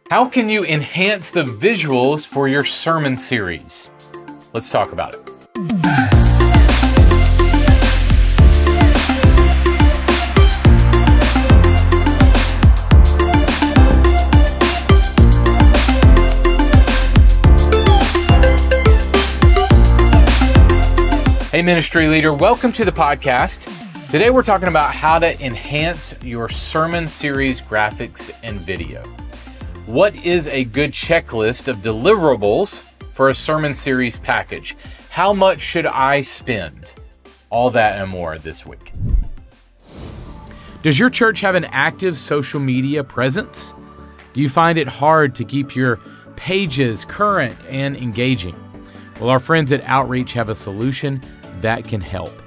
How can you enhance the visuals for your sermon series? Let's talk about it. Hey, ministry leader, welcome to the podcast. Today we're talking about how to enhance your sermon series graphics and video. What is a good checklist of deliverables for a sermon series package? How much should I spend? All that and more this week. Does your church have an active social media presence? Do you find it hard to keep your pages current and engaging? Well, our friends at Outreach have a solution that can help.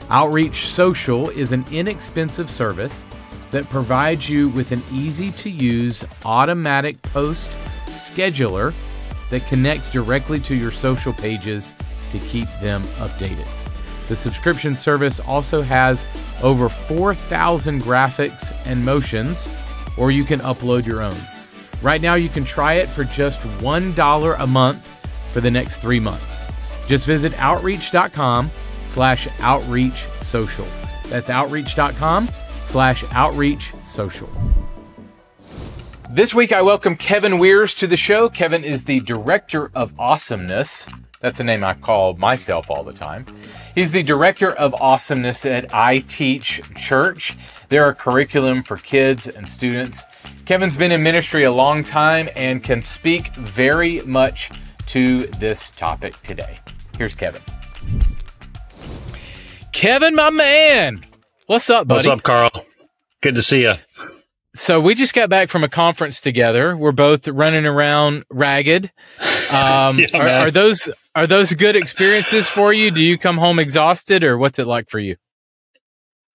Outreach Social is an inexpensive service that provides you with an easy-to-use automatic post scheduler that connects directly to your social pages to keep them updated. The subscription service also has over 4,000 graphics and motions, or you can upload your own. Right now, you can try it for just $1 a month for the next 3 months. Just visit outreach.com/outreach social. That's outreach.com/outreach social. This week, I welcome Kevin Weirs to the show. Kevin is the Director of Awesomeness. That's a name I call myself all the time. He's the Director of Awesomeness at iTeachChurch. They're a curriculum for kids and students. Kevin's been in ministry a long time and can speak very much to this topic today. Here's Kevin. Kevin, my man. What's up, buddy? What's up, Carl? Good to see you. So we just got back from a conference together. We're both running around ragged. Are those good experiences for you? Do you come home exhausted, or what's it like for you?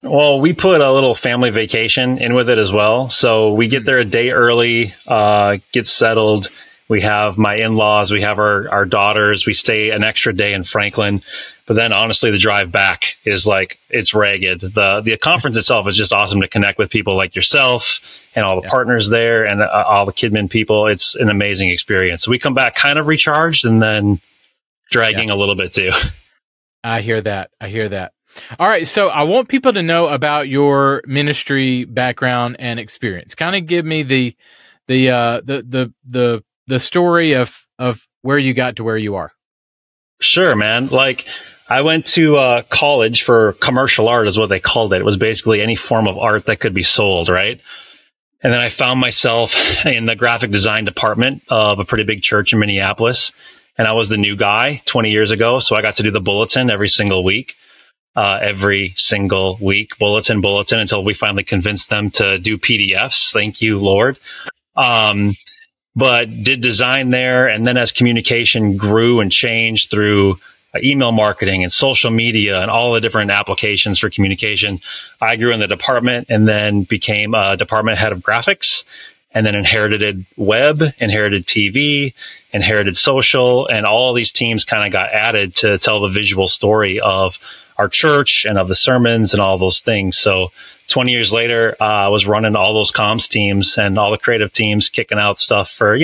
Well, we put a little family vacation in with it as well. So we get there a day early, get settled. We have my in-laws, we have our daughters, we stay an extra day in Franklin. But then honestly, the drive back is like, it's ragged. The conference itself is just awesome to connect with people like yourself and all the partners there and all the Kidman people. It's an amazing experience. So we come back kind of recharged and then dragging a little bit too. I hear that. All right. So I want people to know about your ministry background and experience. Kind of give me the story of where you got to where you are. Sure, man. Like, I went to college for commercial art is what they called it. It was basically any form of art that could be sold, right? And then I found myself in the graphic design department of a pretty big church in Minneapolis. And I was the new guy 20 years ago. So I got to do the bulletin every single week, bulletin, until we finally convinced them to do PDFs. Thank you, Lord. But did design there. And then as communication grew and changed through email marketing and social media and all the different applications for communication, I grew in the department and then became a department head of graphics, and then inherited web, inherited TV, inherited social, and all these teams kind of got added to tell the visual story of our church and of the sermons and all those things. So 20 years later, I was running all those comms teams and all the creative teams, kicking out stuff for,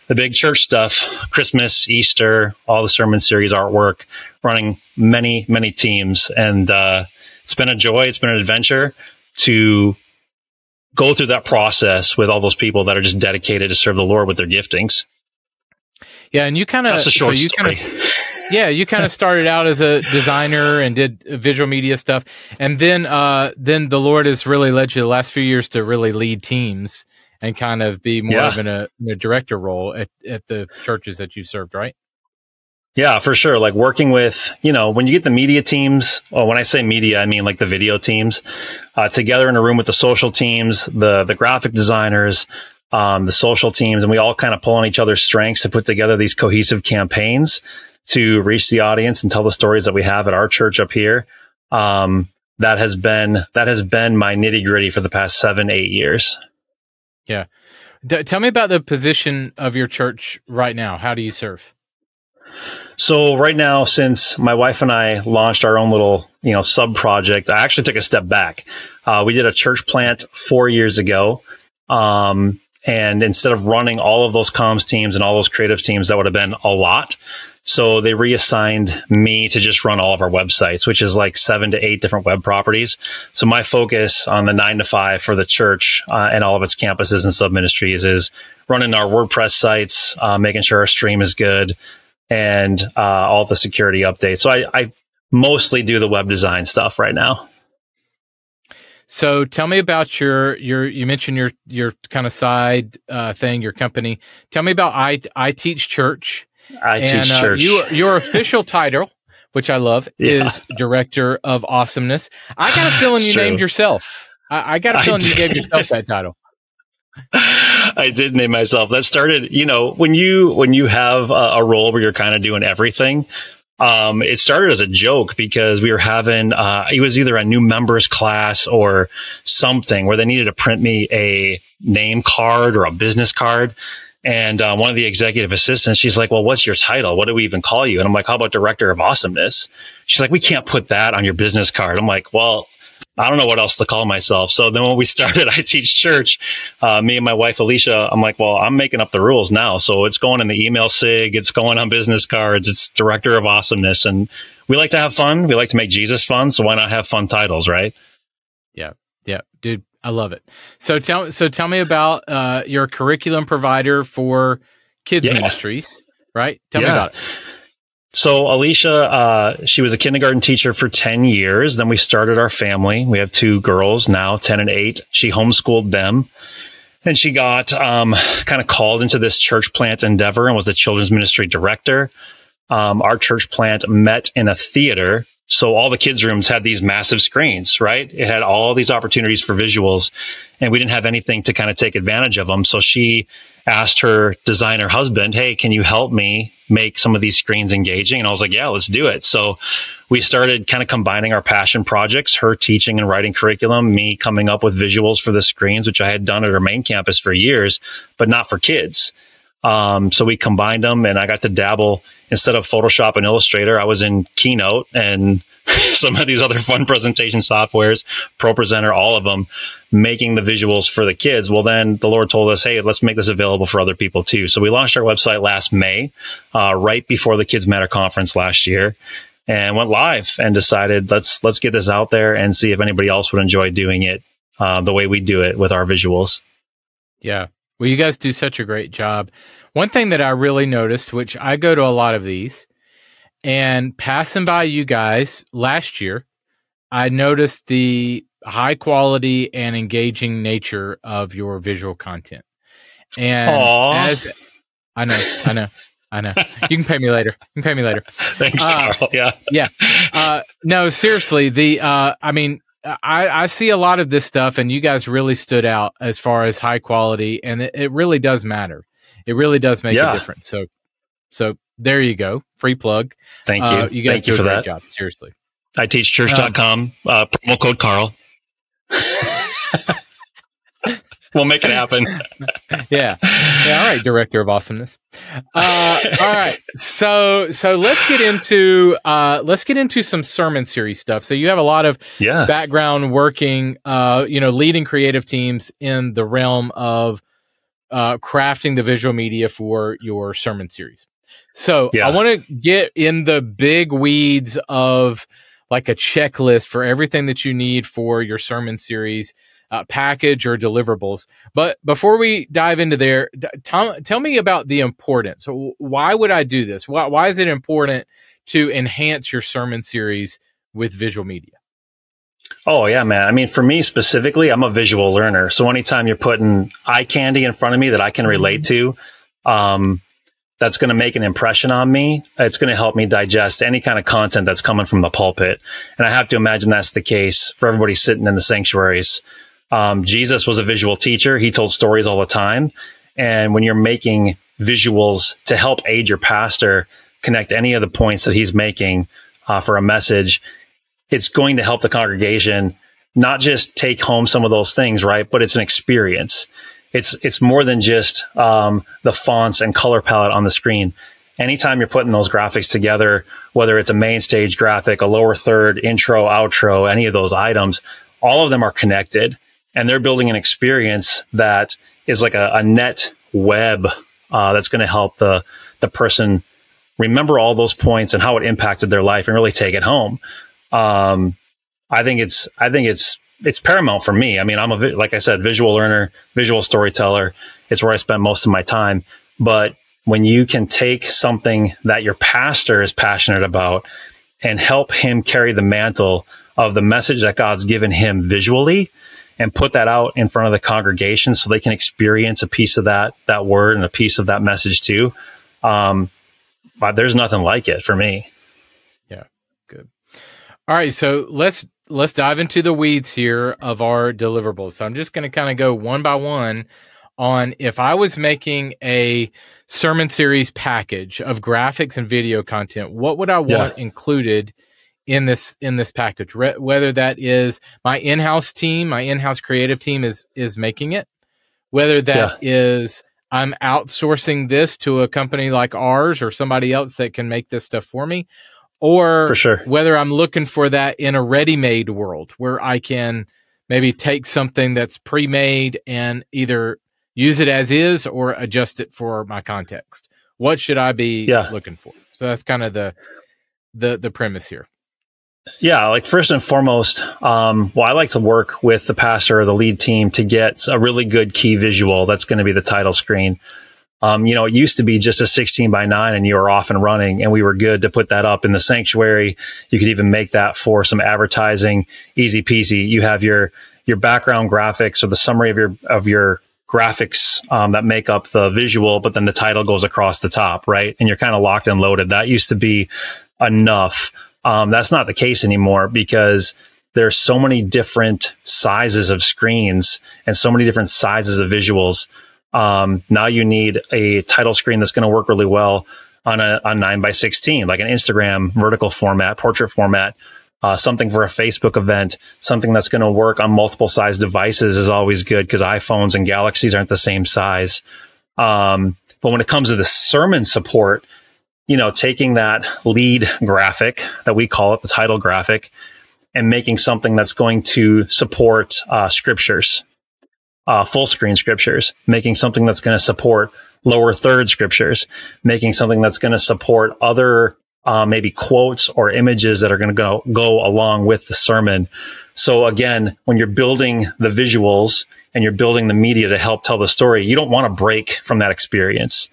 the big church stuff, Christmas, Easter, all the sermon series artwork, running many, many teams. And it's been a joy. It's been an adventure to go through that process with all those people that are just dedicated to serve the Lord with their giftings. Yeah. And you kind of, that's a short story. You kind of started out as a designer and did visual media stuff. And then the Lord has really led you the last few years to really lead teams and kind of be more of in a director role at the churches that you served, right? Yeah, for sure. Like working with, when you get the media teams, well, when I say media, I mean like the video teams, together in a room with the social teams, the graphic designers, the social teams, and we all kind of pull on each other's strengths to put together these cohesive campaigns to reach the audience and tell the stories that we have at our church up here. That has been my nitty gritty for the past 7-8 years. Yeah. Tell me about the position of your church right now. How do you serve? So right now, since my wife and I launched our own little, sub project, I actually took a step back. We did a church plant 4 years ago. And instead of running all of those comms teams and all those creative teams, that would have been a lot. So they reassigned me to just run all of our websites, which is like 7 to 8 different web properties. So my focus on the 9 to 5 for the church and all of its campuses and sub-ministries is running our WordPress sites, making sure our stream is good, and all the security updates. So I mostly do the web design stuff right now. So tell me about you mentioned your kind of side thing, your company. Tell me about iTeachChurch. iTeachChurch. Your official title, which I love, is Director of Awesomeness. I got a feeling you named yourself. I got a feeling you gave yourself that title. I did name myself. That started, when you have a role where you're kind of doing everything. It started as a joke because we were having, it was either a new members class or something where they needed to print me a name card or a business card. And one of the executive assistants, she's like, well, what's your title? What do we even call you? And I'm like, how about Director of Awesomeness? She's like, we can't put that on your business card. I'm like, well, I don't know what else to call myself. So then when we started iTeachChurch, me and my wife, Alicia, I'm like, well, I'm making up the rules now. So it's going in the email sig. It's going on business cards. It's Director of Awesomeness. And we like to have fun. We like to make Jesus fun. So why not have fun titles, right? Yeah. Yeah. Dude, I love it. So tell me about your curriculum provider for kids ministries, right? Tell me about it. So Alicia, she was a kindergarten teacher for 10 years. Then we started our family. We have 2 girls now, 10 and 8. She homeschooled them. And she got kind of called into this church plant endeavor and was the children's ministry director. Our church plant met in a theater. So all the kids' rooms had these massive screens, right? It had all these opportunities for visuals, and we didn't have anything to kind of take advantage of them. So she asked her designer husband, hey, can you help me make some of these screens engaging? And I was like, yeah, let's do it. So we started kind of combining our passion projects, her teaching and writing curriculum, me coming up with visuals for the screens, which I had done at our main campus for years, but not for kids. So we combined them, and I got to dabble. Instead of Photoshop and Illustrator, I was in Keynote and some of these other fun presentation softwares, ProPresenter, all of them, making the visuals for the kids. Well, then the Lord told us, hey, let's make this available for other people too. So we launched our website last May, right before the Kids Matter conference last year, and went live and decided, let's get this out there and see if anybody else would enjoy doing it the way we do it with our visuals. Yeah. Well, you guys do such a great job. One thing that I really noticed, which I go to a lot of these, and passing by you guys last year, I noticed the high quality and engaging nature of your visual content. And as I know. You can pay me later. Thanks, Carl. Yeah. No, seriously, I see a lot of this stuff, and you guys really stood out as far as high quality, and it really does matter. It really does make a difference. So there you go. Free plug. Thank you. You guys do a great job. Seriously. iTeachChurch.com, promo code Carl. We'll make it happen. Yeah. All right. Director of Awesomeness. All right. So let's get into some sermon series stuff. So you have a lot of background working, leading creative teams in the realm of crafting the visual media for your sermon series. So I want to get in the big weeds of like a checklist for everything that you need for your sermon series package or deliverables. But before we dive into there, tell me about the importance. So why would I do this? Why is it important to enhance your sermon series with visual media? Oh, yeah, man. I mean, for me specifically, I'm a visual learner. So anytime you're putting eye candy in front of me that I can relate to, that's going to make an impression on me. It's going to help me digest any kind of content that's coming from the pulpit. And I have to imagine that's the case for everybody sitting in the sanctuaries. Jesus was a visual teacher. He told stories all the time. And when you're making visuals to help aid your pastor connect any of the points that he's making for a message, it's going to help the congregation not just take home some of those things, right? But it's an experience. It's more than just the fonts and color palette on the screen. Anytime you're putting those graphics together, whether it's a main stage graphic, a lower third, intro, outro, any of those items, all of them are connected, and they're building an experience that is like a net web that's going to help the person remember all those points and how it impacted their life and really take it home. I think it's paramount for me. I mean, I'm like I said, visual learner, visual storyteller. It's where I spend most of my time. But when you can take something that your pastor is passionate about and help him carry the mantle of the message that God's given him visually and put that out in front of the congregation so they can experience a piece of that word and a piece of that message too. There's nothing like it for me. Yeah. Good. All right. So let's dive into the weeds here of our deliverables. So I'm just going to kind of go one by one on if I was making a sermon series package of graphics and video content, what would I want included in this package? Whether that is my in-house team, my in-house creative team is making it, whether that is I'm outsourcing this to a company like ours or somebody else that can make this stuff for me, or for sure, whether I'm looking for that in a ready-made world where I can maybe take something that's pre-made and either use it as is or adjust it for my context. What should I be looking for? So that's kind of the premise here. Yeah, like first and foremost, I like to work with the pastor or the lead team to get a really good key visual that's going to be the title screen. It used to be just a 16:9 and you were off and running, and we were good to put that up in the sanctuary. You could even make that for some advertising, easy peasy. You have your background graphics or the summary of your graphics that make up the visual, but then the title goes across the top, right? And you're kind of locked and loaded. That used to be enough. That's not the case anymore because there's so many different sizes of screens and so many different sizes of visuals. Now you need a title screen that's going to work really well on 9:16, like an Instagram vertical format, portrait format, something for a Facebook event, something that's going to work on multiple size devices is always good because iPhones and Galaxies aren't the same size. But when it comes to the sermon support, taking that lead graphic that we call it, the title graphic, and making something that's going to support scriptures, full screen scriptures, making something that's going to support lower third scriptures, making something that's going to support other maybe quotes or images that are going to go along with the sermon. So again, when you're building the visuals and you're building the media to help tell the story, you don't want to break from that experience.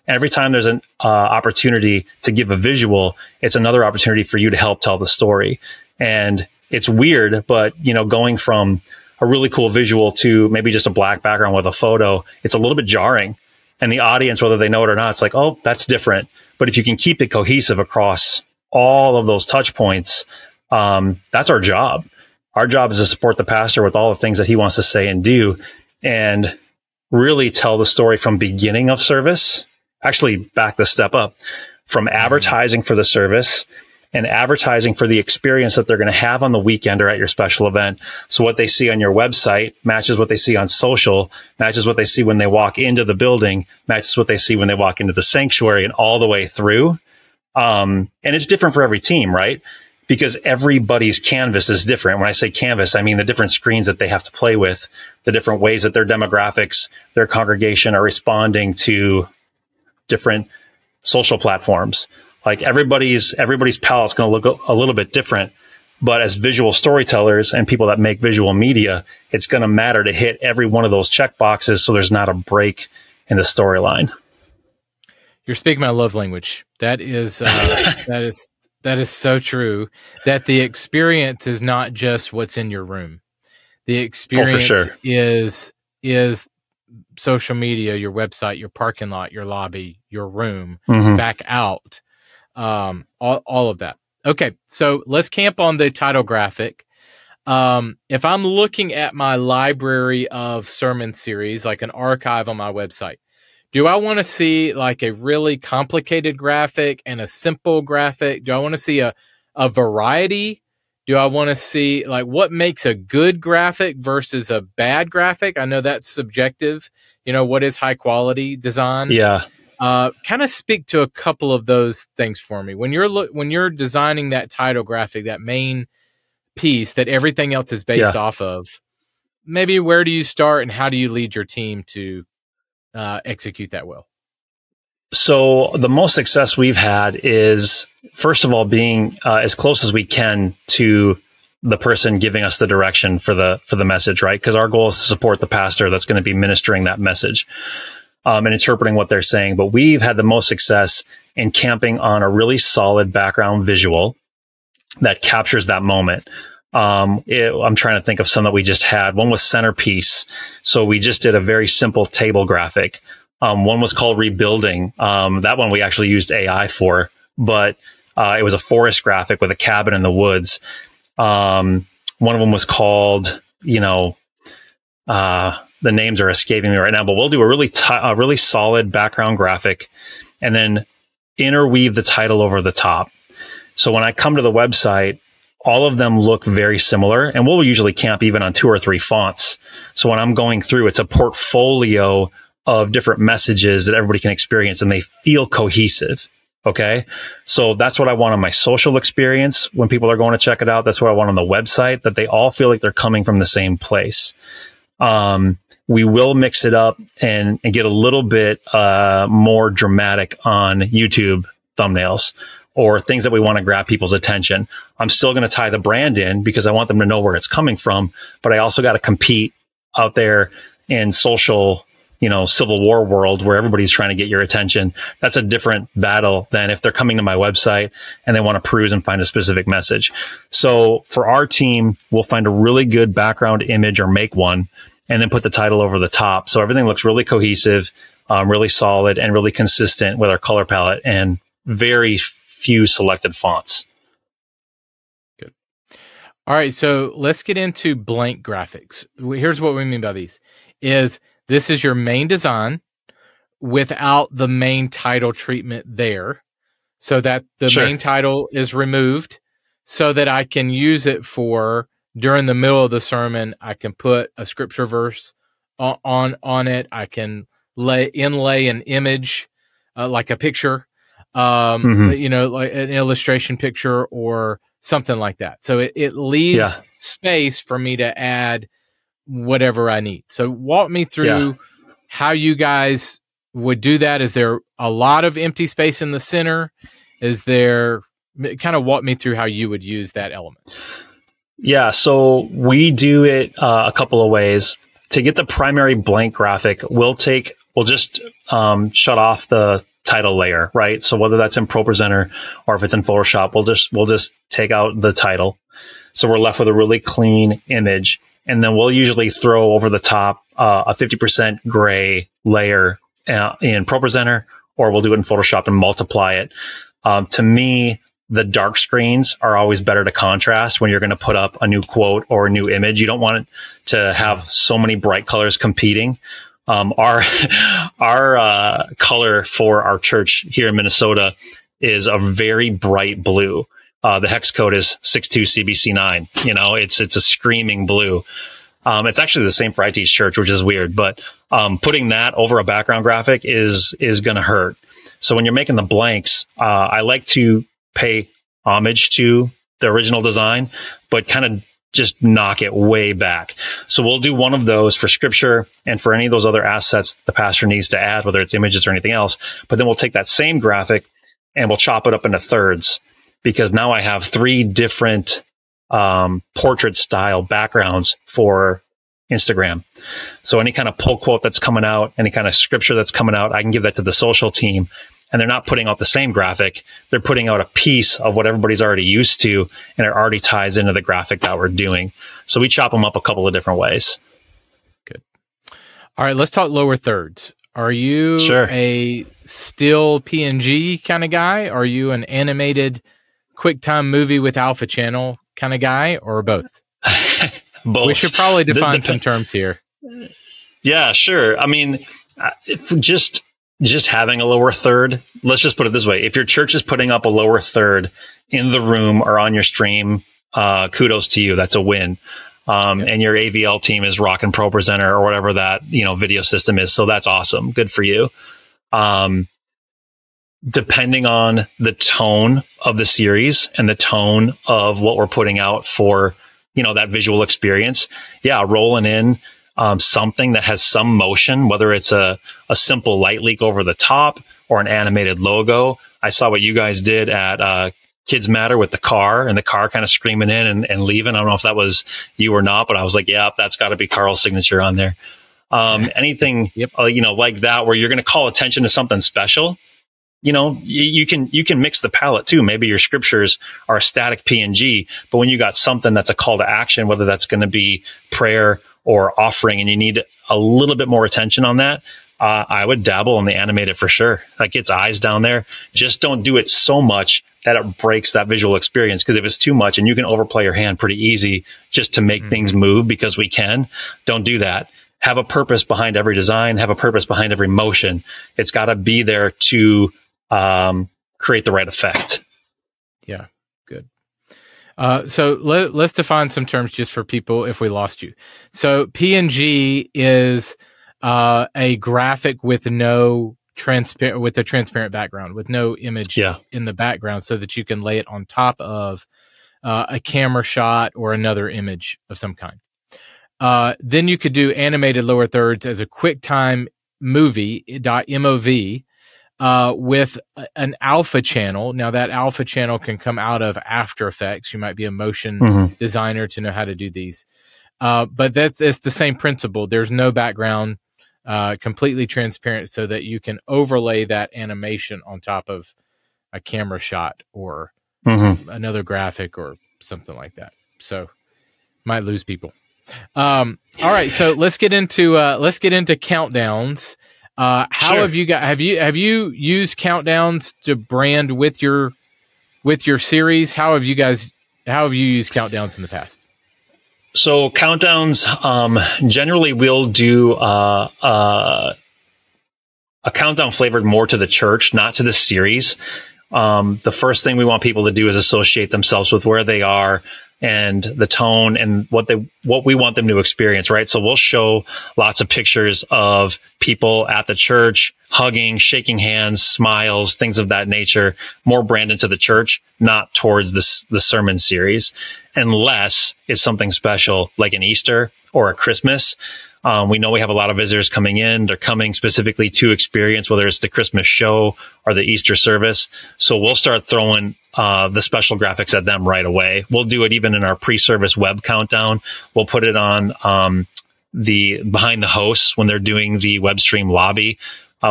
Every time there's an opportunity to give a visual, it's another opportunity for you to help tell the story. And it's weird, but going from a really cool visual to maybe just a black background with a photo, it's a little bit jarring. And the audience, whether they know it or not, it's like, oh, that's different. But if you can keep it cohesive across all of those touch points, that's our job. Our job is to support the pastor with all the things that he wants to say and do, and really tell the story from beginning of service. Actually, back the step up from advertising for the service and advertising for the experience that they're going to have on the weekend or at your special event. So what they see on your website matches what they see on social, matches what they see when they walk into the building, matches what they see when they walk into the sanctuary, and all the way through. And it's different for every team, right? Because everybody's canvas is different. When I say canvas, I mean the different screens that they have to play with, the different ways that their demographics, their congregation are responding to different social platforms. Like everybody's palette's going to look a little bit different, but as visual storytellers and people that make visual media, it's going to matter to hit every one of those check boxes so there's not a break in the storyline. You're speaking my love language. That is that is so true. That the experience is not just what's in your room. The experience for sure. is social media, your website, your parking lot, your lobby, your room, back out. All of that. Okay, so let's camp on the title graphic. If I'm looking at my library of sermon series, like an archive on my website, do I want to see like a really complicated graphic and a simple graphic? Do I want to see a variety? Do I want to see like what makes a good graphic versus a bad graphic? I know that's subjective. What is high quality design? Yeah. Kind of speak to a couple of those things for me. When you're designing that title graphic, that main piece that everything else is based off of, maybe where do you start and how do you lead your team to execute that well? So the most success we've had is, first of all, being as close as we can to the person giving us the direction for the message, right? Because our goal is to support the pastor that's going to be ministering that message and interpreting what they're saying. But we've had the most success in camping on a really solid background visual that captures that moment. I'm trying to think of some that we just had. One was Centerpiece. So we just did a very simple table graphic. One was called Rebuilding. That one we actually used AI for, but it was a forest graphic with a cabin in the woods. One of them was called, the names are escaping me right now, but we'll do a really solid background graphic and then interweave the title over the top. So when I come to the website, all of them look very similar, and we'll usually camp even on 2 or 3 fonts. So when I'm going through, it's a portfolio of different messages that everybody can experience, and they feel cohesive. Okay. So that's what I want on my social experience when people are going to check it out. That's what I want on the website, that they all feel like they're coming from the same place. We will mix it up and get a little bit more dramatic on YouTube thumbnails or things that we want to grab people's attention. I'm still going to tie the brand in because I want them to know where it's coming from, but I also got to compete out there in social, Civil War world where everybody's trying to get your attention. That's a different battle than if they're coming to my website and they want to peruse and find a specific message. So for our team, we'll find a really good background image or make one and then put the title over the top. So everything looks really cohesive, really solid, and really consistent with our color palette and very few selected fonts. Good. All right. So let's get into blank graphics. Here's what we mean by these is this is your main design without the main title treatment there, so that the main title is removed so that I can use it for during the middle of the sermon. I can put a scripture verse on it. I can inlay an image like a picture, like an illustration picture or something like that. So it leaves space for me to add whatever I need. So walk me through how you guys would do that. Is there a lot of empty space in the center? Is there, kind of walk me through how you would use that element? Yeah. So we do it a couple of ways. To get the primary blank graphic, we'll just shut off the title layer, right? So whether that's in ProPresenter or if it's in Photoshop, we'll just take out the title. So we're left with a really clean image. And then we'll usually throw over the top a 50% gray layer in ProPresenter, or we'll do it in Photoshop and multiply it. To me, the dark screens are always better to contrast when you're going to put up a new quote or a new image. You don't want it to have so many bright colors competing. Our color for our church here in Minnesota is a very bright blue. The hex code is 62CBC9. It's a screaming blue. It's actually the same for iTeachChurch, which is weird, but putting that over a background graphic is going to hurt. So when you're making the blanks, I like to pay homage to the original design, but kind of just knock it way back. So we'll do one of those for scripture and for any of those other assets the pastor needs to add, whether it's images or anything else. But then we'll take that same graphic and we'll chop it up into thirds, because now I have 3 different portrait style backgrounds for Instagram. So any kind of pull quote that's coming out, any kind of scripture that's coming out, I can give that to the social team. And they're not putting out the same graphic. They're putting out a piece of what everybody's already used to, and it already ties into the graphic that we're doing. So we chop them up a couple of different ways. Good. All right, let's talk lower thirds. Are you a still PNG kind of guy? Are you an animated QuickTime movie with Alpha Channel kind of guy, or both? Both. We should probably define some terms here. Yeah, sure. I mean, if just having a lower third, let's just put it this way. If your church is putting up a lower third in the room or on your stream, kudos to you. That's a win. And your AVL team is rocking ProPresenter or whatever that, video system is. So that's awesome. Good for you. Depending on the tone of the series and the tone of what we're putting out for that visual experience. Yeah. Rolling in, something that has some motion, whether it's a simple light leak over the top or an animated logo. I saw what you guys did at, Kids Matter with the car, and the car kind of screaming in and leaving. I don't know if that was you or not, but I was like, yeah, that's got to be Carl's signature on there. Anything, like that, where you're going to call attention to something special. You can mix the palette too. Maybe your scriptures are a static PNG, but when you got something that's a call to action, whether that's going to be prayer or offering, and you need a little bit more attention on that, I would dabble in the animated for sure. Like, it's eyes down there. Just don't do it so much that it breaks that visual experience. Because if it's too much, and you can overplay your hand pretty easy just to make things move because we can, don't do that. Have a purpose behind every design, have a purpose behind every motion. It's got to be there to create the right effect. Yeah, good. So let's define some terms just for people if we lost you. So PNG is a graphic with a transparent background, with no image in the background, so that you can lay it on top of a camera shot or another image of some kind. Then you could do animated lower thirds as a QuickTime movie .mov with an alpha channel. Now, that alpha channel can come out of After Effects. You might be a motion designer to know how to do these. But it's the same principle. There's no background, completely transparent, so that you can overlay that animation on top of a camera shot or another graphic or something like that. So might lose people. All right, so let's get into countdowns. Have you used countdowns to brand with your series? How have you used countdowns in the past? So countdowns, generally we'll do a countdown flavored more to the church, not to the series. The first thing we want people to do is associate themselves with where they are and the tone and what we want them to experience, right? So we'll show lots of pictures of people at the church, hugging, shaking hands, smiles, things of that nature, more branded to the church, not towards the sermon series, unless it's something special like an Easter or a Christmas. We know we have a lot of visitors coming in. They're coming specifically to experience, whether it's the Christmas show or the Easter service. So we'll start throwing the special graphics at them right away. We'll do it even in our pre-service web countdown. We'll put it on the behind the hosts when they're doing the web stream lobby.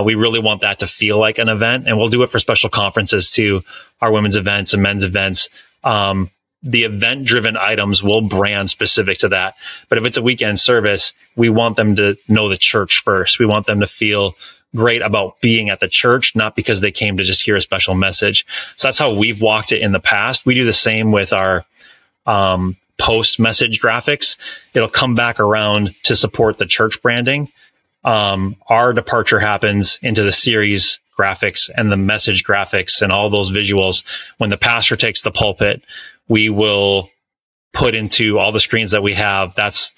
We really want that to feel like an event, and we'll do it for special conferences too, our women's events and men's events. The event-driven items will brand specific to that. But if it's a weekend service, we want them to know the church first. We want them to feel great about being at the church, not because they came to just hear a special message. So that's how we've walked it in the past. We do the same with our post-message graphics. It'll come back around to support the church branding. Our departure happens into the series graphics and the message graphics and all those visuals. When the pastor takes the pulpit, we will put into all the screens that we have. That's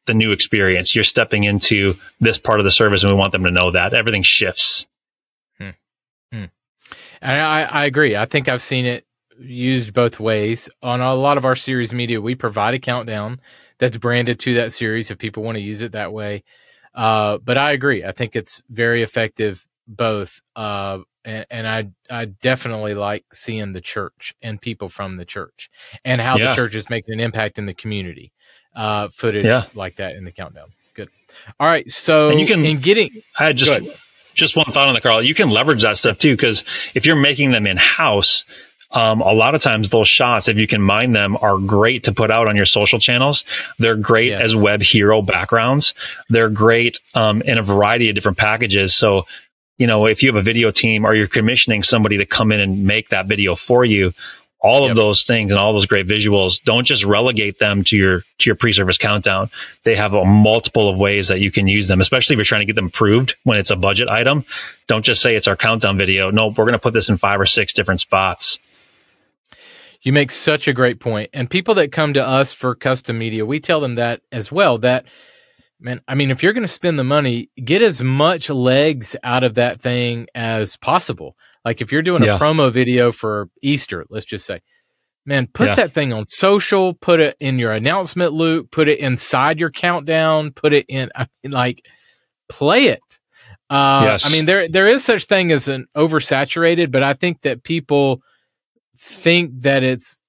the new experience. You're stepping into this part of the service, and we want them to know that everything shifts. And I agree. I think I've seen it used both ways. On a lot of our series media, we provide a countdown that's branded to that series if people want to use it that way. But I agree. I think it's very effective both. And I definitely like seeing the church and people from the church and how the church is making an impact in the community. Footage like that in the countdown. Good. All right. So and you can, I had just one thought on that, Carl. You can leverage that stuff too, because if you're making them in house, a lot of times those shots, if you can mine them, are great to put out on your social channels. They're great as web hero backgrounds. They're great in a variety of different packages. So, if you have a video team or you're commissioning somebody to come in and make that video for you, all of those things and all those great visuals, don't just relegate them to your pre-service countdown. They have a multiple of ways that you can use them, especially if you're trying to get them approved when it's a budget item. Don't just say it's our countdown video. No, we're going to put this in 5 or 6 different spots. You make such a great point. And people that come to us for custom media, we tell them that as well, that, man, I mean, if you're going to spend the money, get as much legs out of that thing as possible. Like if you're doing a promo video for Easter, let's just say, Man, put that thing on social, put it in your announcement loop, put it inside your countdown, put it in, like, play it. Yes. I mean, there is such thing as an oversaturated, but I think that people think that it's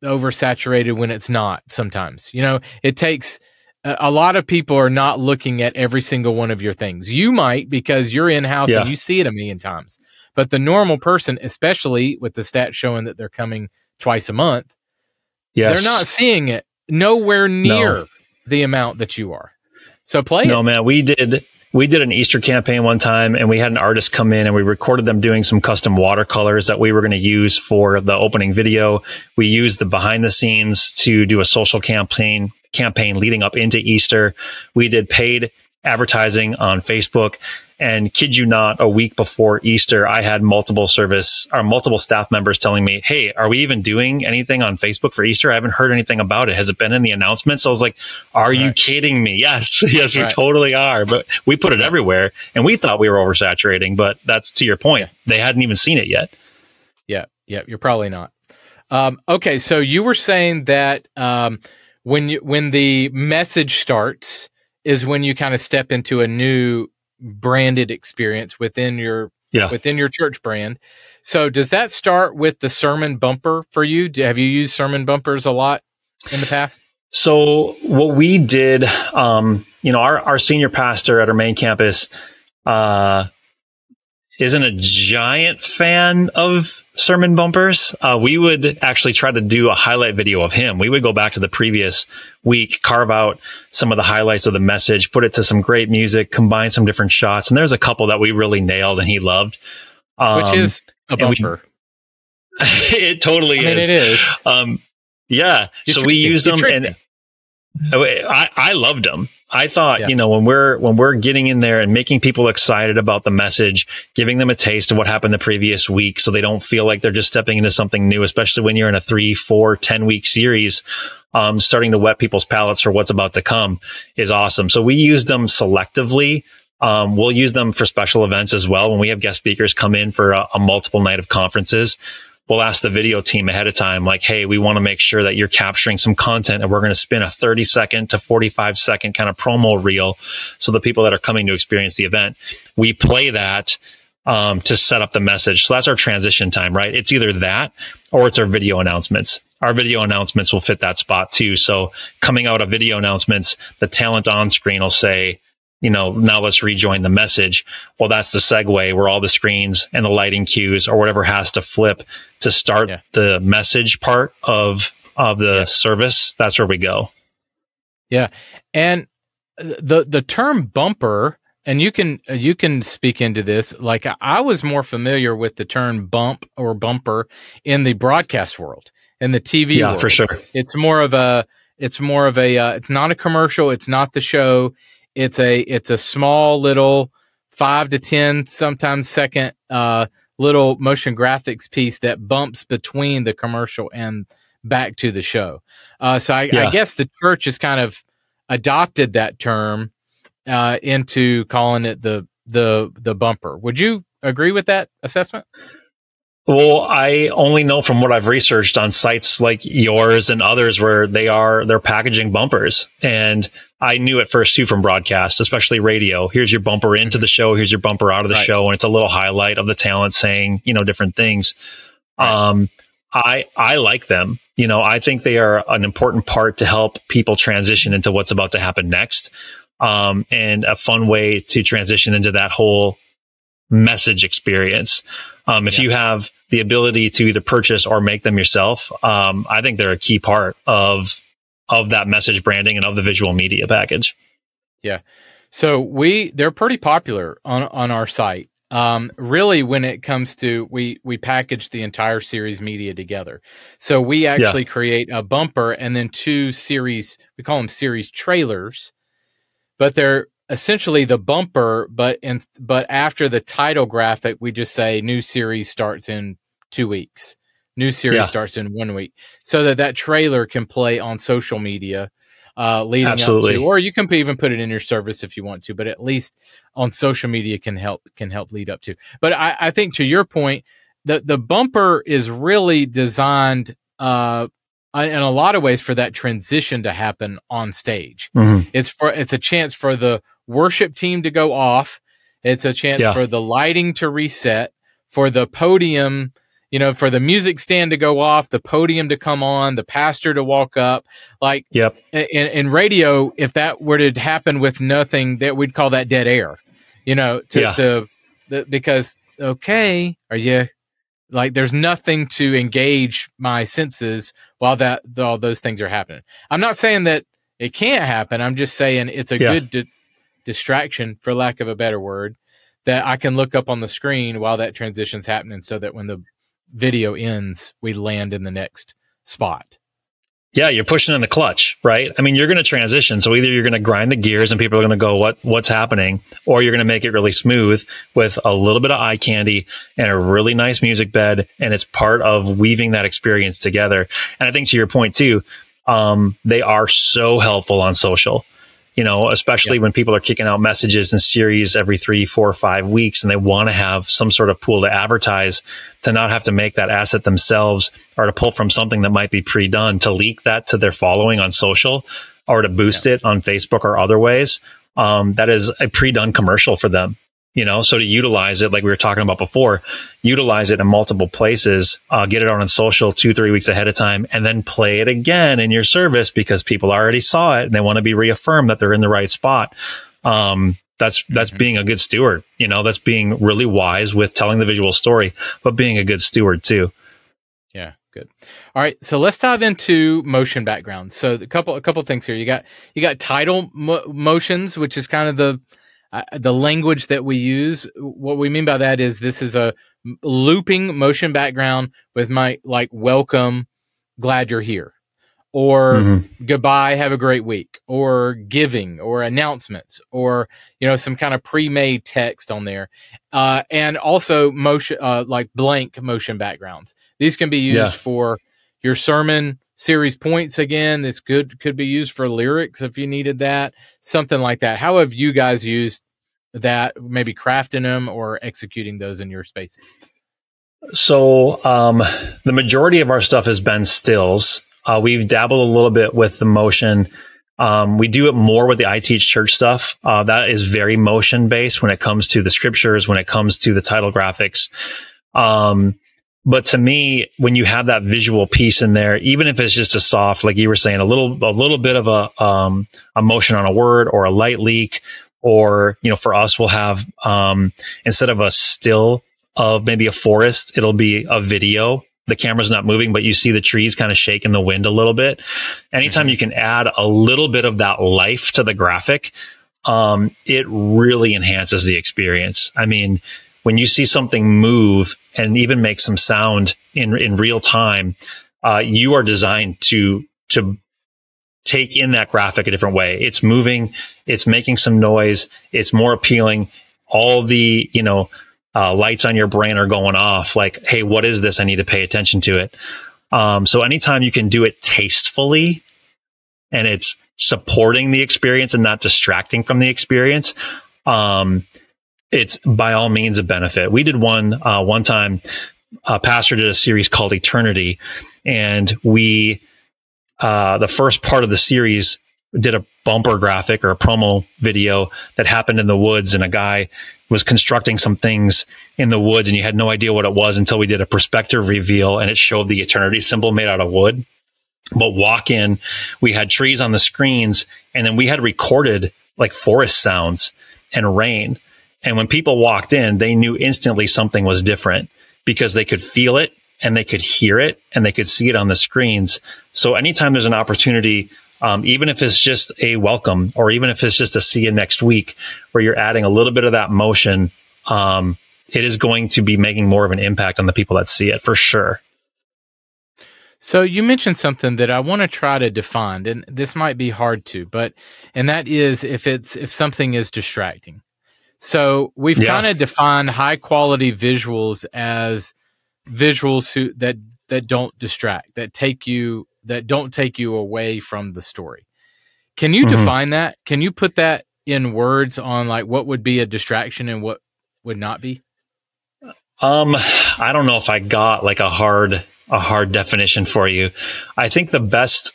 oversaturated when it's not sometimes. You know, it takes a lot of people are not looking at every single one of your things. You might, because you're in-house and you see it a million times. But the normal person, especially with the stats showing that they're coming twice a month, they're not seeing it nowhere near the amount that you are. So play it. No, man, we did an Easter campaign one time, and we had an artist come in and we recorded them doing some custom watercolors that we were going to use for the opening video. We used the behind the scenes to do a social campaign leading up into Easter. We did paid advertising on Facebook, and kid you not, a week before Easter, I had multiple staff members telling me, "Hey, are we even doing anything on Facebook for Easter? I haven't heard anything about it. Has it been in the announcements?" So I was like, "Are you kidding me?" Yes, we totally are. But we put it everywhere, and we thought we were oversaturating. But that's to your point; they hadn't even seen it yet. Yeah, you're probably not. Okay, so you were saying that when the message starts is when you kind of step into a new branded experience within your church brand. So does that start with the sermon bumper for you? Have you used sermon bumpers a lot in the past? So what we did, our senior pastor at our main campus isn't a giant fan of sermon bumpers. We would actually try to do a highlight video of him. We would go back to the previous week, carve out some of the highlights of the message, put it to some great music, combine some different shots. And there's a couple that we really nailed and he loved. Which is a bumper. It totally is. It is. Yeah. So we used them, and I loved them. I thought, when we're getting in there and making people excited about the message, giving them a taste of what happened the previous week so they don't feel like they're just stepping into something new, especially when you're in a 3, 4, 10-week series, starting to whet people's palates for what's about to come is awesome. So we use them selectively. We'll use them for special events as well. When we have guest speakers come in for a multiple night of conferences, we'll ask the video team ahead of time, like, "Hey, we want to make sure that you're capturing some content, and we're going to spin a 30-second to 45-second kind of promo reel so the people that are coming to experience the event, we play that to set up the message." So that's our transition time, right? It's either that or it's our video announcements. Our video announcements will fit that spot too. So coming out of video announcements, the talent on screen will say, "Now let's rejoin the message." Well, that's the segue where all the screens and the lighting cues or whatever has to flip to start the message part of the service. That's where we go. Yeah. And the term bumper, and you can speak into this. Like, I was more familiar with the term bump or bumper in the broadcast world, in the TV world. Yeah, for sure. It's not a commercial. It's not the show. It's a small little 5 to 10, sometimes second, little motion graphics piece that bumps between the commercial and back to the show. So I guess the church has kind of adopted that term into calling it the bumper. Would you agree with that assessment? Well, I only know from what I've researched on sites like yours and others where they're packaging bumpers. And I knew at first too from broadcast, especially radio. Here's your bumper into the show. Here's your bumper out of the show. And it's a little highlight of the talent saying, different things. I like them. I think they are an important part to help people transition into what's about to happen next. And a fun way to transition into that whole message experience. If you have the ability to either purchase or make them yourself, I think they're a key part of that message branding and of the visual media package. Yeah. So they're pretty popular on our site. Really, when it comes to, we package the entire series media together. So we actually create a bumper and then 2 series, we call them series trailers, but they're essentially the bumper, but after the title graphic, we just say new series starts in 2 weeks. New series starts in 1 week, so that trailer can play on social media leading up to, or you can even put it in your service if you want to, but at least on social media can help lead up to. But I think to your point, the bumper is really designed in a lot of ways for that transition to happen on stage. It's a chance for the worship team to go off. It's a chance for the lighting to reset, for the podium, for the music stand to go off, the podium to come on, the pastor to walk up. Like in radio, if that were to happen with nothing, that we'd call that dead air. Because are you like there's nothing to engage my senses while all those things are happening. I'm not saying that it can't happen. I'm just saying it's a good distraction, for lack of a better word, that I can look up on the screen while that transition's happening, so that when the video ends, we land in the next spot. Yeah, you're pushing in the clutch, right? I mean, you're going to transition. So either you're going to grind the gears and people are going to go, what's happening? Or you're going to make it really smooth with a little bit of eye candy and a really nice music bed. And it's part of weaving that experience together. And I think to your point too, they are so helpful on social, especially when people are kicking out messages in series every 3, 4, 5 weeks, and they want to have some sort of pool to advertise, to not have to make that asset themselves, or to pull from something that might be pre-done, to leak that to their following on social, or to boost it on Facebook or other ways. That is a pre-done commercial for them. So to utilize it, like we were talking about before, utilize it in multiple places, get it on social 2-3 weeks ahead of time, and then play it again in your service because people already saw it and they want to be reaffirmed that they're in the right spot. That's being a good steward. That's being really wise with telling the visual story, but being a good steward too. Yeah, good. All right, so let's dive into motion background. So a couple things here. You got title motions, which is kind of the language that we use. What we mean by that is this is a looping motion background with my welcome, glad you're here, or goodbye, have a great week, or giving, or announcements, or some kind of pre-made text on there, and also motion like blank motion backgrounds. These can be used for your sermon series points. Again, this could be used for lyrics if you needed that, something like that. How have you guys used that, maybe crafting them or executing those in your spaces? So the majority of our stuff has been stills. We've dabbled a little bit with the motion. We do it more with the iTeachChurch stuff. That is very motion based when it comes to the scriptures, when it comes to the title graphics. But to me, when you have that visual piece in there, even if it's just a soft, like you were saying, a little bit of a motion on a word, or a light leak, or, for us, we'll have, instead of a still of maybe a forest, it'll be a video. The camera's not moving, but you see the trees kind of shake in the wind a little bit. Anytime you can add a little bit of that life to the graphic, it really enhances the experience. I mean, when you see something move and even make some sound in real time, you are designed to take in that graphic a different way. It's moving, it's making some noise, it's more appealing. All the, lights on your brain are going off like, hey, what is this? I need to pay attention to it. So anytime you can do it tastefully and it's supporting the experience and not distracting from the experience, it's by all means a benefit. We did one time, a pastor did a series called Eternity, and we, the first part of the series, did a bumper graphic or a promo video that happened in the woods, and a guy was constructing some things in the woods, and you had no idea what it was until we did a perspective reveal, and it showed the eternity symbol made out of wood. But walk in, we had trees on the screens, and then we had recorded like forest sounds and rain. And when people walked in, they knew instantly something was different because they could feel it and they could hear it and they could see it on the screens. So anytime there's an opportunity, even if it's just a welcome, or even if it's just a see you next week, where you're adding a little bit of that motion, it is going to be making more of an impact on the people that see it, for sure. So you mentioned something that I want to try to define, and this might be hard to, and that is if something is distracting. So we've kind of defined high quality visuals as visuals that don't distract, that don't take you away from the story. Can you define that? Can you put that in words on like what would be a distraction and what would not be? I don't know if I got like a hard a hard definition for you. I think the best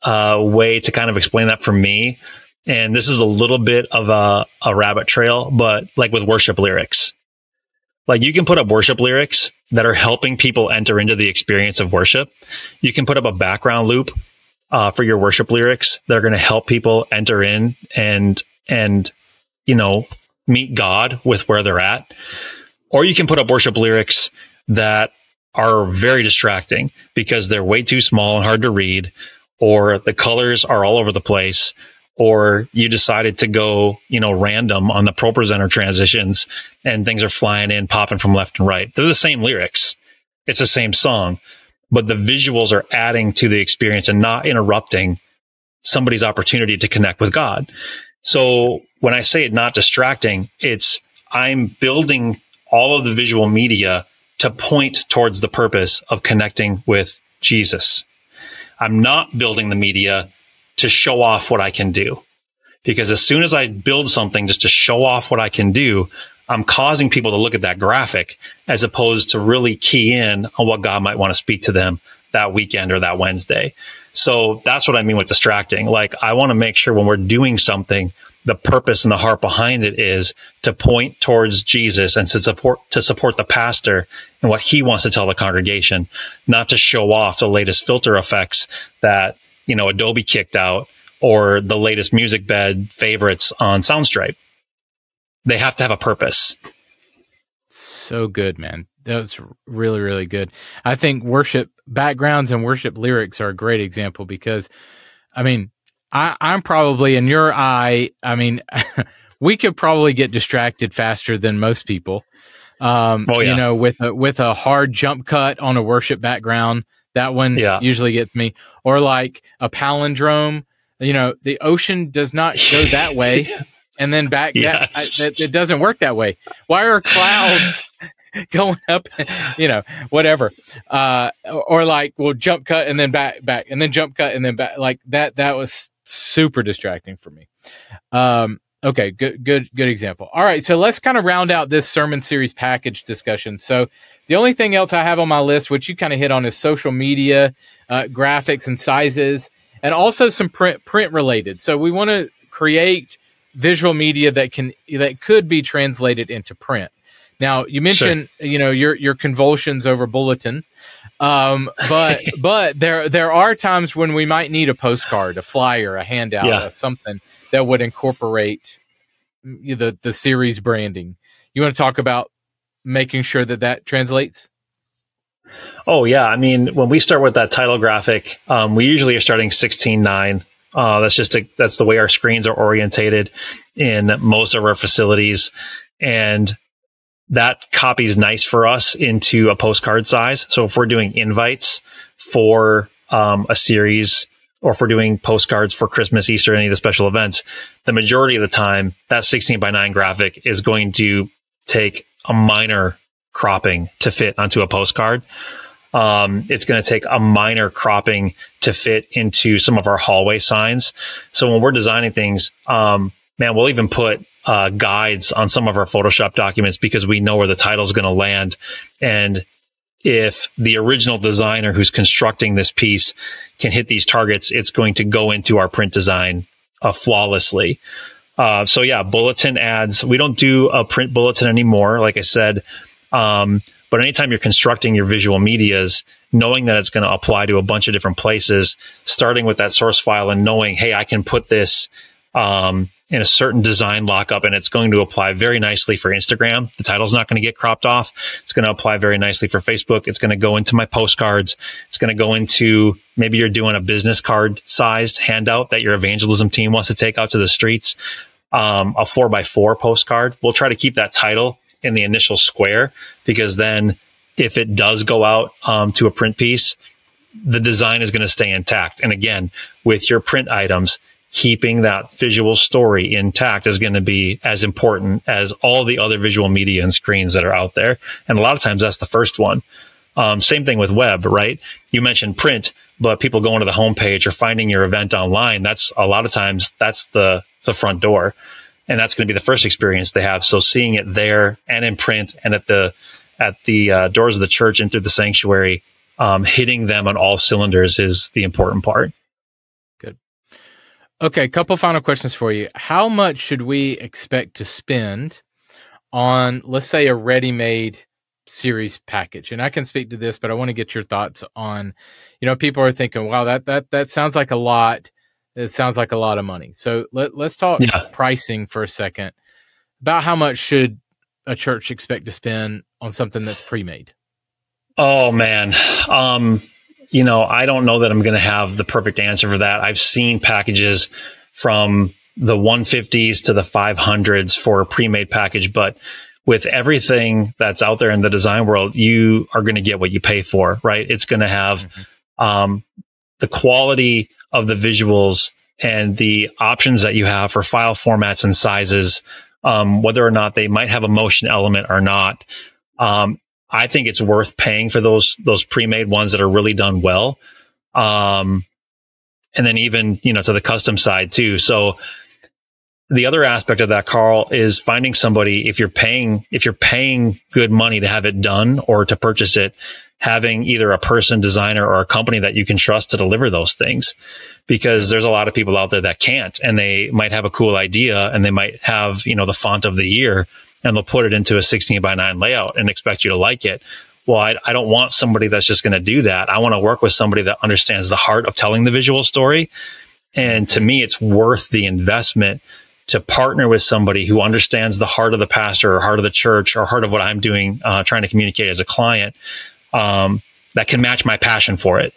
way to kind of explain that for me, and this is a little bit of a rabbit trail, but like with worship lyrics. Like you can put up worship lyrics that are helping people enter into the experience of worship. You can put up a background loop for your worship lyrics that are going to help people enter in and meet God with where they're at. Or you can put up worship lyrics that are very distracting because they're way too small and hard to read, or the colors are all over the place, or you decided to go, random on the Pro Presenter transitions and things are flying in, popping from left and right. They're the same lyrics. It's the same song, but the visuals are adding to the experience and not interrupting somebody's opportunity to connect with God. So when I say it not distracting, I'm building all of the visual media to point towards the purpose of connecting with Jesus. I'm not building the media to show off what I can do. Because as soon as I build something just to show off what I can do, I'm causing people to look at that graphic as opposed to really key in on what God might want to speak to them that weekend or that Wednesday. So that's what I mean with distracting. Like I want to make sure when we're doing something, the purpose and the heart behind it is to point towards Jesus and to support the pastor and what he wants to tell the congregation, not to show off the latest filter effects that Adobe kicked out or the latest music bed favorites on Soundstripe. They have to have a purpose. So good, man. That was really, really good. I think worship backgrounds and worship lyrics are a great example because, I'm probably in your eye. We could probably get distracted faster than most people. With a hard jump cut on a worship background. That one usually gets me. Or like a palindrome, the ocean does not go that way. And then back, it doesn't work that way. Why are clouds going up, whatever. Or like, we'll jump cut and then back, and then jump cut and then back. Like that was super distracting for me. Okay, good example. All right, so let's kind of round out this sermon series package discussion. So the only thing else I have on my list, which you kind of hit on, is social media, graphics and sizes, and also some print related. So we want to create visual media that could be translated into print. Now you mentioned, your convulsions over bulletin, but there are times when we might need a postcard, a flyer, a handout, something that would incorporate the series branding. You want to talk about making sure that translates? Oh yeah. When we start with that title graphic, we usually are starting 16:9. That's the way our screens are orientated in most of our facilities. And that copies nice for us into a postcard size. So if we're doing invites for a series, or if we're doing postcards for Christmas, Easter, any of the special events, the majority of the time, that 16:9 graphic is going to take a minor cropping to fit onto a postcard. It's going to take a minor cropping to fit into some of our hallway signs. So when we're designing things, we'll even put guides on some of our Photoshop documents because we know where the title is going to land. And if the original designer who's constructing this piece can hit these targets, it's going to go into our print design flawlessly. Bulletin ads. We don't do a print bulletin anymore, like I said. But anytime you're constructing your visual medias, knowing that it's going to apply to a bunch of different places, starting with that source file and knowing, hey, I can put this in a certain design lockup and it's going to apply very nicely for Instagram. The title's not going to get cropped off. It's going to apply very nicely for Facebook. It's going to go into my postcards. It's going to go into, maybe you're doing a business card sized handout that your evangelism team wants to take out to the streets. A 4x4 postcard. We'll try to keep that title in the initial square because then if it does go out to a print piece, the design is going to stay intact. And again, with your print items, keeping that visual story intact is going to be as important as all the other visual media and screens that are out there. And a lot of times that's the first one. Same thing with web, right? You mentioned print, but people going to the homepage or finding your event online, that's a lot of times that's the front door. And that's going to be the first experience they have. So seeing it there and in print and at the doors of the church and through the sanctuary, hitting them on all cylinders is the important part. Good. Okay, a couple final questions for you. How much should we expect to spend on, let's say, a ready-made series package? And I can speak to this, but I want to get your thoughts on, people are thinking, wow, that sounds like a lot. It sounds like a lot of money. So let's talk pricing for a second. About how much should a church expect to spend on something that's pre-made? Oh, man. I don't know that I'm going to have the perfect answer for that. I've seen packages from the 150s to the 500s for a pre-made package, but with everything that's out there in the design world, you are going to get what you pay for, right? It's going to have the quality of the visuals and the options that you have for file formats and sizes, whether or not they might have a motion element or not. I think it's worth paying for those pre-made ones that are really done well. And then even, to the custom side too. So the other aspect of that, Carl, is finding somebody, if you're paying good money to have it done or to purchase it, having either a person, designer, or a company that you can trust to deliver those things. Because there's a lot of people out there that can't, and they might have a cool idea and they might have, the font of the year, and they'll put it into a 16:9 layout and expect you to like it. Well, I don't want somebody that's just going to do that. I want to work with somebody that understands the heart of telling the visual story. And to me, it's worth the investment to partner with somebody who understands the heart of the pastor or heart of the church or heart of what I'm doing, trying to communicate as a client, that can match my passion for it.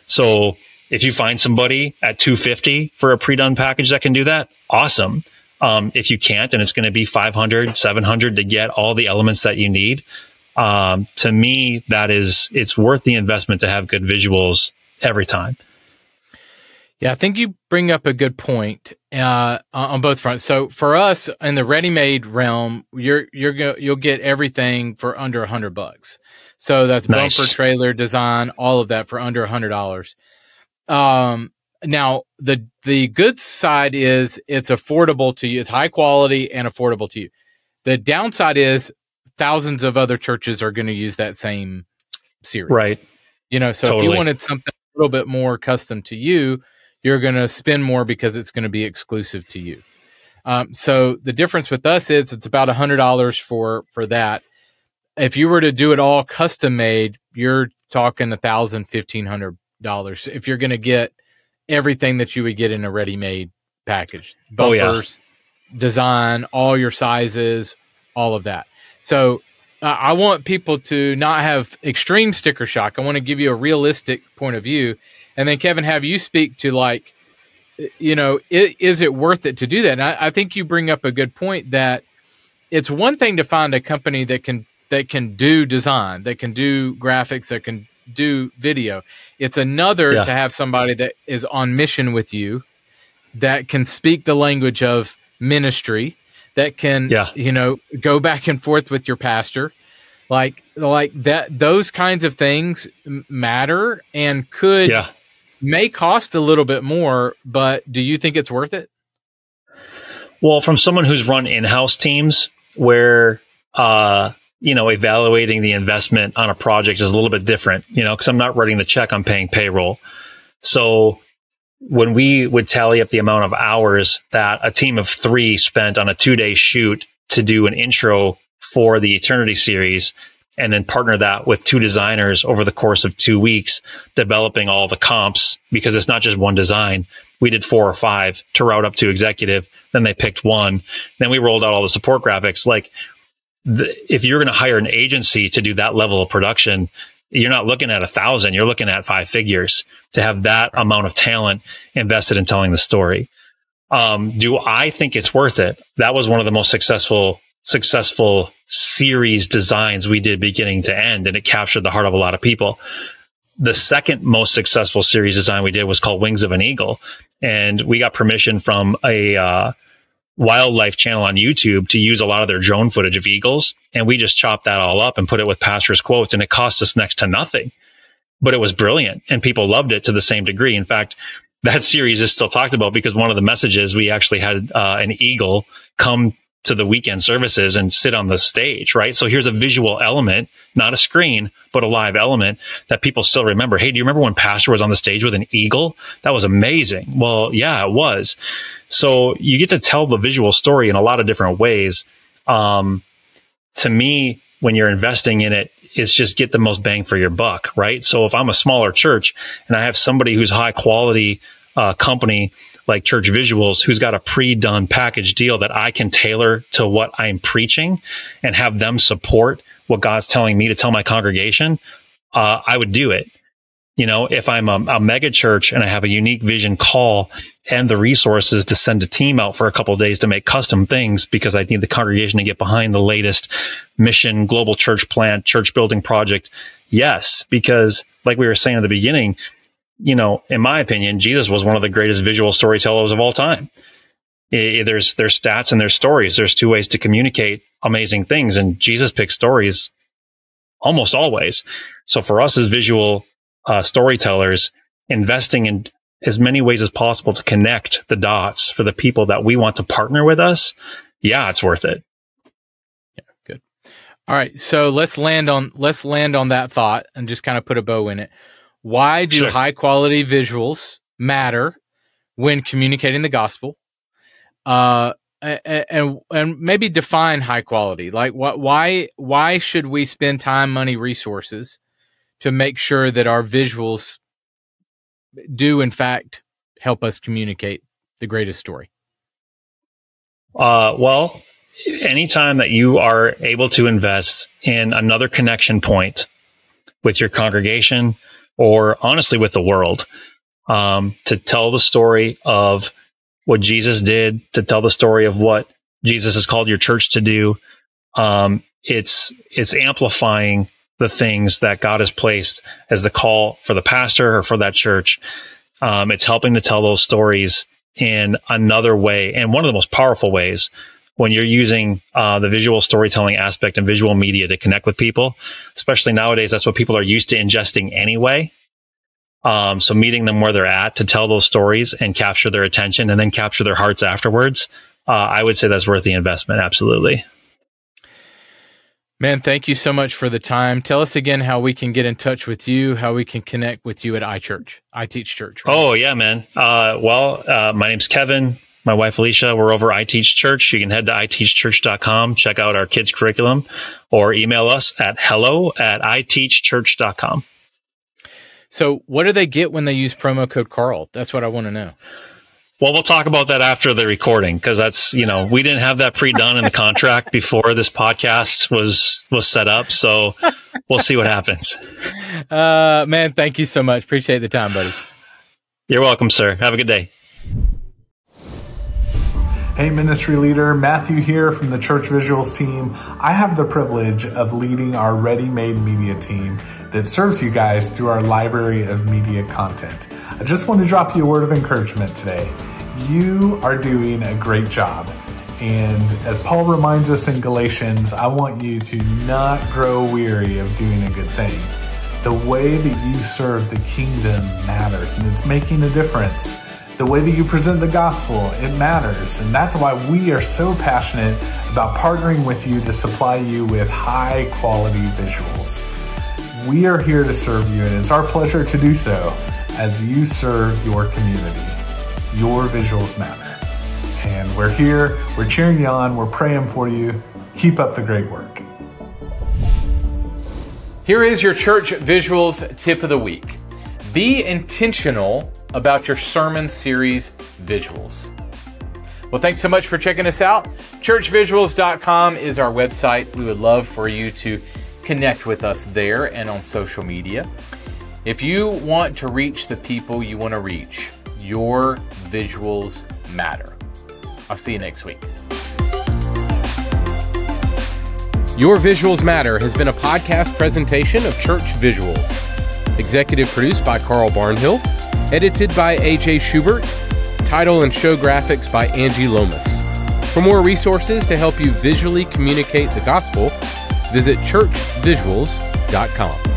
So if you find somebody at $250 for a pre-done package that can do that, awesome. If you can't, and it's going to be $500, $700 to get all the elements that you need, to me, it's worth the investment to have good visuals every time. Yeah, I think you bring up a good point on both fronts. So for us in the ready-made realm, you'll get everything for under $100. So that's nice. Bumper, trailer, design, all of that for under $100. Now the good side is it's affordable to you. It's high quality and affordable to you. The downside is thousands of other churches are going to use that same series. Right. So totally. If you wanted something a little bit more custom to you, you're going to spend more because it's going to be exclusive to you. So the difference with us is it's about $100 for that. If you were to do it all custom made, you're talking $1,000, $1,500 if you're going to get everything that you would get in a ready-made package. Bumpers, design, all your sizes, all of that. So I want people to not have extreme sticker shock. I want to give you a realistic point of view. And then, Kevin, have you speak to is it worth it to do that? And I think you bring up a good point that it's one thing to find a company that can do design, that can do graphics, that can do video. It's another to have somebody that is on mission with you, that can speak the language of ministry, that can go back and forth with your pastor, like that. Those kinds of things matter and may cost a little bit more, but do you think it's worth it? Well, from someone who's run in-house teams where evaluating the investment on a project is a little bit different, because I'm not writing the check, I'm paying payroll. So when we would tally up the amount of hours that a team of 3 spent on a 2-day shoot to do an intro for the Eternity series, and then partner that with 2 designers over the course of 2 weeks, developing all the comps, because it's not just one design. We did 4 or 5 to route up to executive. Then they picked one. Then we rolled out all the support graphics. If you're going to hire an agency to do that level of production, you're not looking at 1,000, you're looking at 5 figures to have that amount of talent invested in telling the story. Do I think it's worth it? That was one of the most successful series designs we did beginning to end, and it captured the heart of a lot of people. The second most successful series design we did was called Wings of an Eagle, and we got permission from a wildlife channel on YouTube to use a lot of their drone footage of eagles, and we just chopped that all up and put it with pastors' quotes, and it cost us next to nothing, but it was brilliant, and people loved it to the same degree. In fact, that series is still talked about because one of the messages, we actually had an eagle come to the weekend services and sit on the stage, right? So here's a visual element, not a screen, but a live element that people still remember. Hey, do you remember when Pastor was on the stage with an eagle? That was amazing. Well, yeah, it was. So you get to tell the visual story in a lot of different ways. To me, when you're investing in it, it's just get the most bang for your buck, right? So if I'm a smaller church and I have somebody who's high quality company like Church Visuals, who's got a pre-done package deal that I can tailor to what I'm preaching and have them support what God's telling me to tell my congregation, I would do it. You know, if I'm a mega church and I have a unique vision call and the resources to send a team out for a couple of days to make custom things because I need the congregation to get behind the latest mission, global church plant, church building project. Yes, because like we were saying at the beginning, you know, in my opinion, Jesus was one of the greatest visual storytellers of all time. There's stats and there's stories. There's two ways to communicate amazing things, and Jesus picks stories almost always. So for us as visual storytellers, investing in as many ways as possible to connect the dots for the people that we want to partner with us, yeah, it's worth it. Yeah, good. All right, so let's land on that thought and just kind of put a bow in it. Why do high quality visuals matter when communicating the gospel? And maybe define high quality. Like why should we spend time, money, resources to make sure that our visuals do in fact help us communicate the greatest story? Well, anytime that you are able to invest in another connection point with your congregation, or honestly with the world, to tell the story of what Jesus did, to tell the story of what Jesus has called your church to do. It's amplifying the things that God has placed as the call for the pastor or for that church. It's helping to tell those stories in another way. And one of the most powerful ways when you're using the visual storytelling aspect and visual media to connect with people, especially nowadays, that's what people are used to ingesting anyway. So meeting them where they're at to tell those stories and capture their attention and then capture their hearts afterwards, I would say that's worth the investment. Absolutely. Man, thank you so much for the time. Tell us again how we can get in touch with you, how we can connect with you at iTeachChurch. Right? Oh, yeah, man. My name's Kevin. My wife, Alicia, we're over iTeachChurch. You can head to iTeachChurch.com, check out our kids' curriculum, or email us at hello@iTeachChurch.com. So what do they get when they use promo code Carl? That's what I want to know. Well, we'll talk about that after the recording, because that's, we didn't have that pre-done in the contract before this podcast was set up. So we'll see what happens. Man, thank you so much. Appreciate the time, buddy. You're welcome, sir. Have a good day. Hey, ministry leader, Matthew here from the Church Visuals team. I have the privilege of leading our ready-made media team that serves you guys through our library of media content. I just want to drop you a word of encouragement today. You are doing a great job. And as Paul reminds us in Galatians, I want you to not grow weary of doing a good thing. The way that you serve the kingdom matters, and it's making a difference. The way that you present the gospel, it matters. And that's why we are so passionate about partnering with you to supply you with high quality visuals. We are here to serve you, and it's our pleasure to do so as you serve your community. Your visuals matter. And we're here, we're cheering you on, we're praying for you. Keep up the great work. Here is your church visuals tip of the week. Be intentional about your sermon series visuals. Well, thanks so much for checking us out. Churchvisuals.com is our website. We would love for you to connect with us there and on social media. If you want to reach the people you want to reach, your visuals matter. I'll see you next week. Your Visuals Matter has been a podcast presentation of Church Visuals. Executive produced by Carl Barnhill. Edited by AJ Schubert. Title and show graphics by Angie Lomas. For more resources to help you visually communicate the gospel, visit churchvisuals.com.